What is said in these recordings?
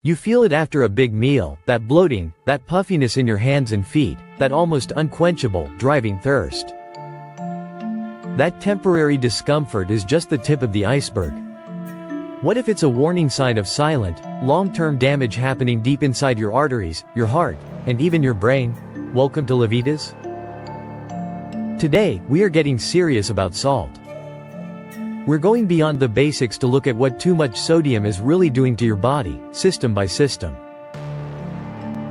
You feel it after a big meal, that bloating, that puffiness in your hands and feet, that almost unquenchable, driving thirst. That temporary discomfort is just the tip of the iceberg. What if it's a warning sign of silent, long-term damage happening deep inside your arteries, your heart, and even your brain? Welcome to Levitas. Today, we are getting serious about salt. We're going beyond the basics to look at what too much sodium is really doing to your body, system by system.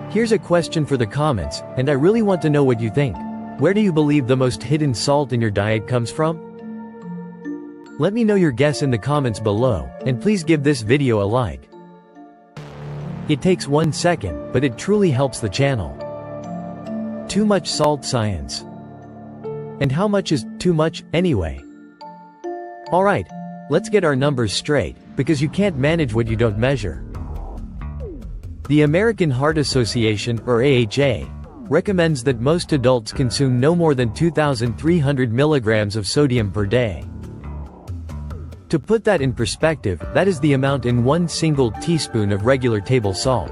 Here's a question for the comments, and I really want to know what you think. Where do you believe the most hidden salt in your diet comes from? Let me know your guess in the comments below, and please give this video a like. It takes 1 second, but it truly helps the channel. Too much salt science. And how much is too much, anyway? Alright, let's get our numbers straight, because you can't manage what you don't measure. The American Heart Association, or AHA, recommends that most adults consume no more than 2,300 milligrams of sodium per day. To put that in perspective, that is the amount in 1 single teaspoon of regular table salt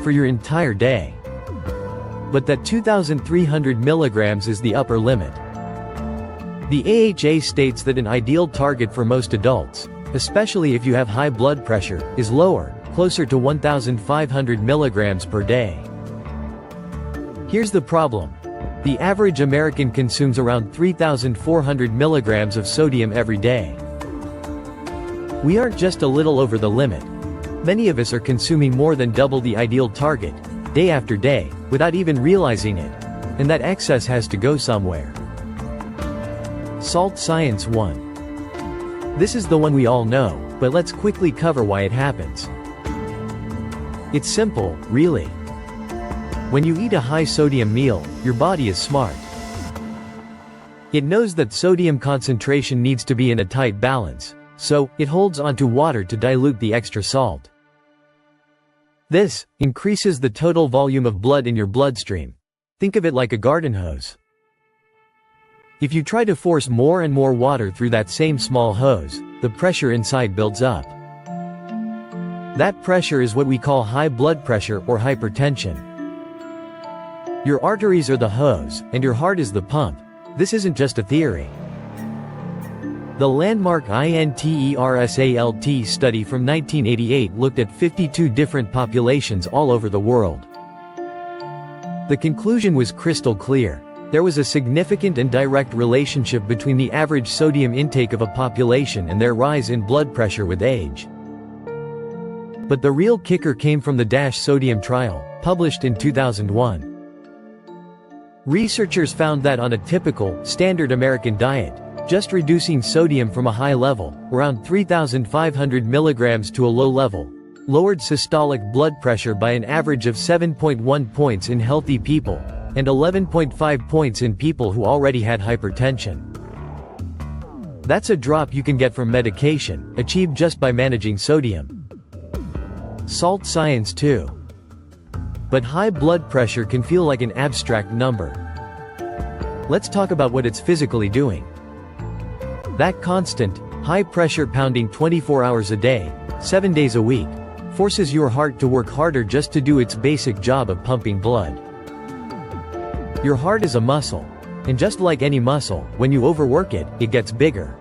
for your entire day. But that 2,300 milligrams is the upper limit. The AHA states that an ideal target for most adults, especially if you have high blood pressure, is lower, closer to 1,500 milligrams per day. Here's the problem. The average American consumes around 3,400 milligrams of sodium every day. We aren't just a little over the limit. Many of us are consuming more than double the ideal target, day after day, without even realizing it. And that excess has to go somewhere. Salt Science 1. This is the one we all know, but let's quickly cover why it happens. It's simple, really. When you eat a high-sodium meal, your body is smart. It knows that sodium concentration needs to be in a tight balance, so it holds onto water to dilute the extra salt. This increases the total volume of blood in your bloodstream. Think of it like a garden hose. If you try to force more and more water through that same small hose, the pressure inside builds up. That pressure is what we call high blood pressure or hypertension. Your arteries are the hose, and your heart is the pump. This isn't just a theory. The landmark INTERSALT study from 1988 looked at 52 different populations all over the world. The conclusion was crystal clear. There was a significant and direct relationship between the average sodium intake of a population and their rise in blood pressure with age. But the real kicker came from the DASH sodium trial, published in 2001. Researchers found that on a typical, standard American diet, just reducing sodium from a high level, around 3,500 milligrams to a low level, lowered systolic blood pressure by an average of 7.1 points in healthy people, and 11.5 points in people who already had hypertension. That's a drop you can get from medication, achieved just by managing sodium. Salt Science 2. But high blood pressure can feel like an abstract number. Let's talk about what it's physically doing. That constant, high pressure pounding 24 hours a day, 7 days a week, forces your heart to work harder just to do its basic job of pumping blood. Your heart is a muscle, and just like any muscle, when you overwork it, it gets bigger.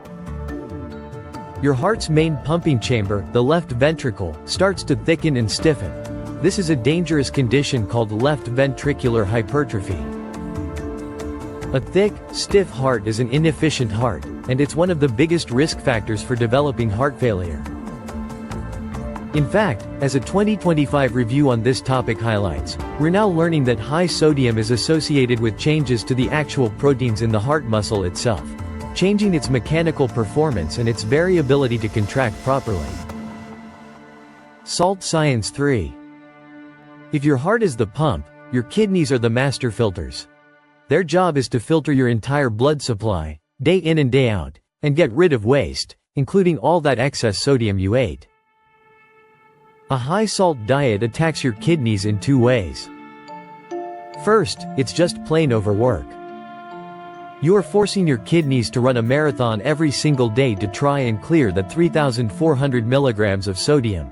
Your heart's main pumping chamber, the left ventricle, starts to thicken and stiffen. This is a dangerous condition called left ventricular hypertrophy. A thick, stiff heart is an inefficient heart, and it's one of the biggest risk factors for developing heart failure. In fact, as a 2025 review on this topic highlights, we're now learning that high sodium is associated with changes to the actual proteins in the heart muscle itself, changing its mechanical performance and its variability to contract properly. Salt Science 3. If your heart is the pump, your kidneys are the master filters. Their job is to filter your entire blood supply, day in and day out, and get rid of waste, including all that excess sodium you ate. A high-salt diet attacks your kidneys in 2 ways. First, it's just plain overwork. You are forcing your kidneys to run a marathon every single day to try and clear that 3,400 milligrams of sodium.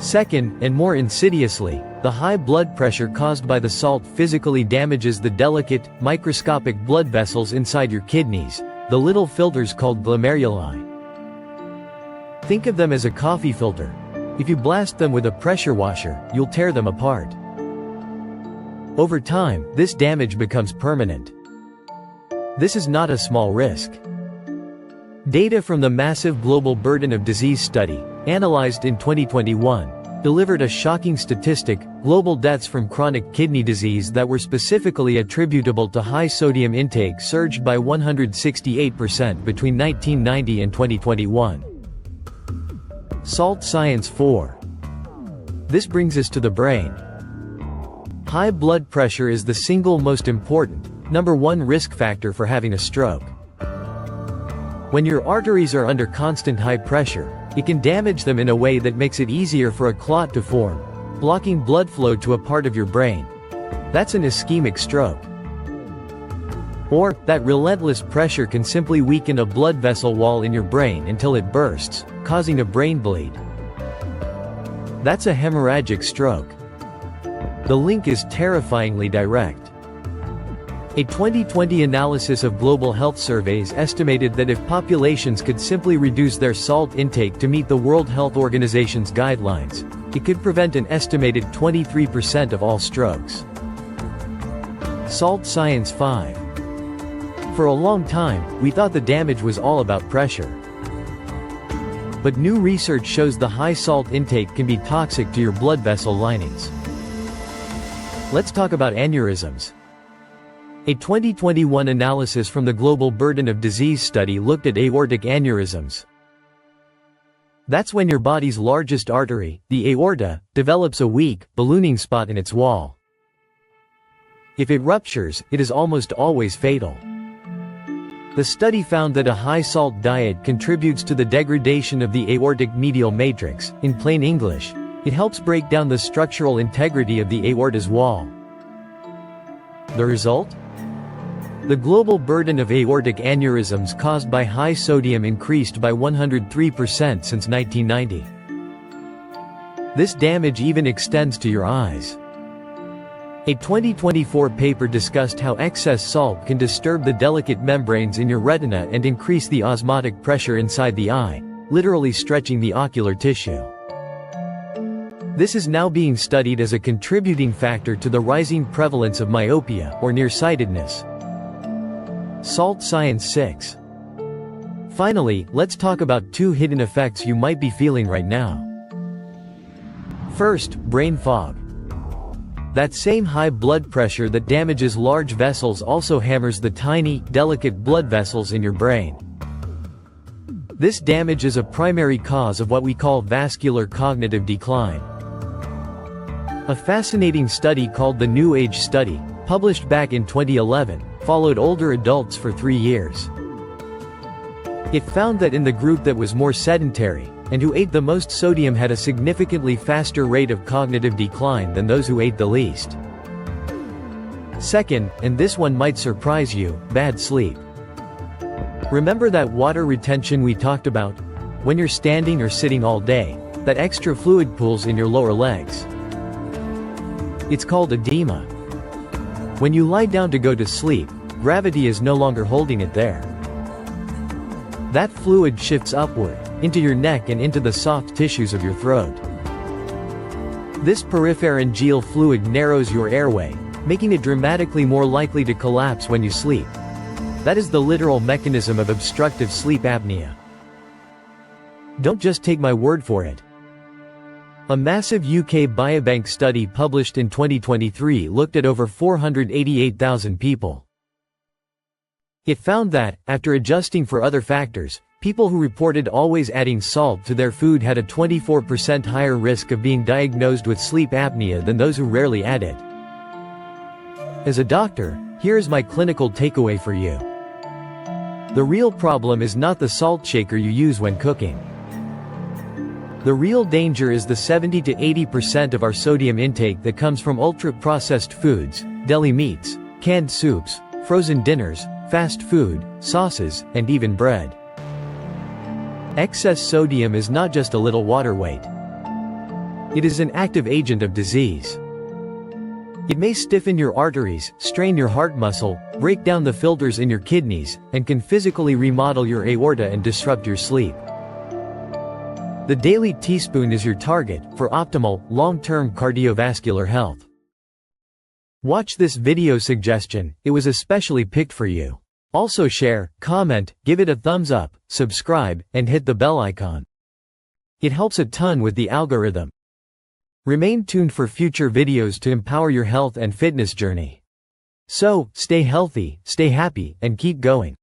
Second, and more insidiously, the high blood pressure caused by the salt physically damages the delicate, microscopic blood vessels inside your kidneys, the little filters called glomeruli. Think of them as a coffee filter. If you blast them with a pressure washer, you'll tear them apart. Over time, this damage becomes permanent. This is not a small risk. Data from the Massive Global Burden of Disease study, analyzed in 2021, delivered a shocking statistic: global deaths from chronic kidney disease that were specifically attributable to high sodium intake surged by 168% between 1990 and 2021. Salt Science 4. This brings us to the brain. High blood pressure is the single most important, number one risk factor for having a stroke. When your arteries are under constant high pressure, it can damage them in a way that makes it easier for a clot to form, blocking blood flow to a part of your brain. That's an ischemic stroke. Or, that relentless pressure can simply weaken a blood vessel wall in your brain until it bursts, causing a brain bleed. That's a hemorrhagic stroke. The link is terrifyingly direct. A 2020 analysis of global health surveys estimated that if populations could simply reduce their salt intake to meet the World Health Organization's guidelines, it could prevent an estimated 23% of all strokes. Salt Science 5. For a long time, we thought the damage was all about pressure. But new research shows the high salt intake can be toxic to your blood vessel linings. Let's talk about aneurysms. A 2021 analysis from the Global Burden of Disease study looked at aortic aneurysms. That's when your body's largest artery, the aorta, develops a weak, ballooning spot in its wall. If it ruptures, it is almost always fatal. The study found that a high-salt diet contributes to the degradation of the aortic medial matrix. In plain English, it helps break down the structural integrity of the aorta's wall. The result? The global burden of aortic aneurysms caused by high sodium increased by 103% since 1990. This damage even extends to your eyes. A 2024 paper discussed how excess salt can disturb the delicate membranes in your retina and increase the osmotic pressure inside the eye, literally stretching the ocular tissue. This is now being studied as a contributing factor to the rising prevalence of myopia, or nearsightedness. Salt Science 6. Finally, let's talk about two hidden effects you might be feeling right now. First, brain fog. That same high blood pressure that damages large vessels also hammers the tiny, delicate blood vessels in your brain. This damage is a primary cause of what we call vascular cognitive decline. A fascinating study called the New Age Study, published back in 2011, followed older adults for 3 years. It found that in the group that was more sedentary, and who ate the most sodium had a significantly faster rate of cognitive decline than those who ate the least. Second, and this one might surprise you, bad sleep. Remember that water retention we talked about? When you're standing or sitting all day, that extra fluid pools in your lower legs. It's called edema. When you lie down to go to sleep, gravity is no longer holding it there. That fluid shifts upward, into your neck and into the soft tissues of your throat. This peripharyngeal fluid narrows your airway, making it dramatically more likely to collapse when you sleep. That is the literal mechanism of obstructive sleep apnea. Don't just take my word for it. A massive UK biobank study published in 2023 looked at over 488,000 people. It found that, after adjusting for other factors, people who reported always adding salt to their food had a 24% higher risk of being diagnosed with sleep apnea than those who rarely add it. As a doctor, here is my clinical takeaway for you. The real problem is not the salt shaker you use when cooking. The real danger is the 70 to 80% of our sodium intake that comes from ultra-processed foods, deli meats, canned soups, frozen dinners, fast food, sauces, and even bread. Excess sodium is not just a little water weight. It is an active agent of disease. It may stiffen your arteries, strain your heart muscle, break down the filters in your kidneys, and can physically remodel your aorta and disrupt your sleep. The daily teaspoon is your target for optimal, long-term cardiovascular health. Watch this video suggestion, it was especially picked for you. Also share, comment, give it a thumbs up, subscribe, and hit the bell icon. It helps a ton with the algorithm. Remain tuned for future videos to empower your health and fitness journey. So, stay healthy, stay happy, and keep going.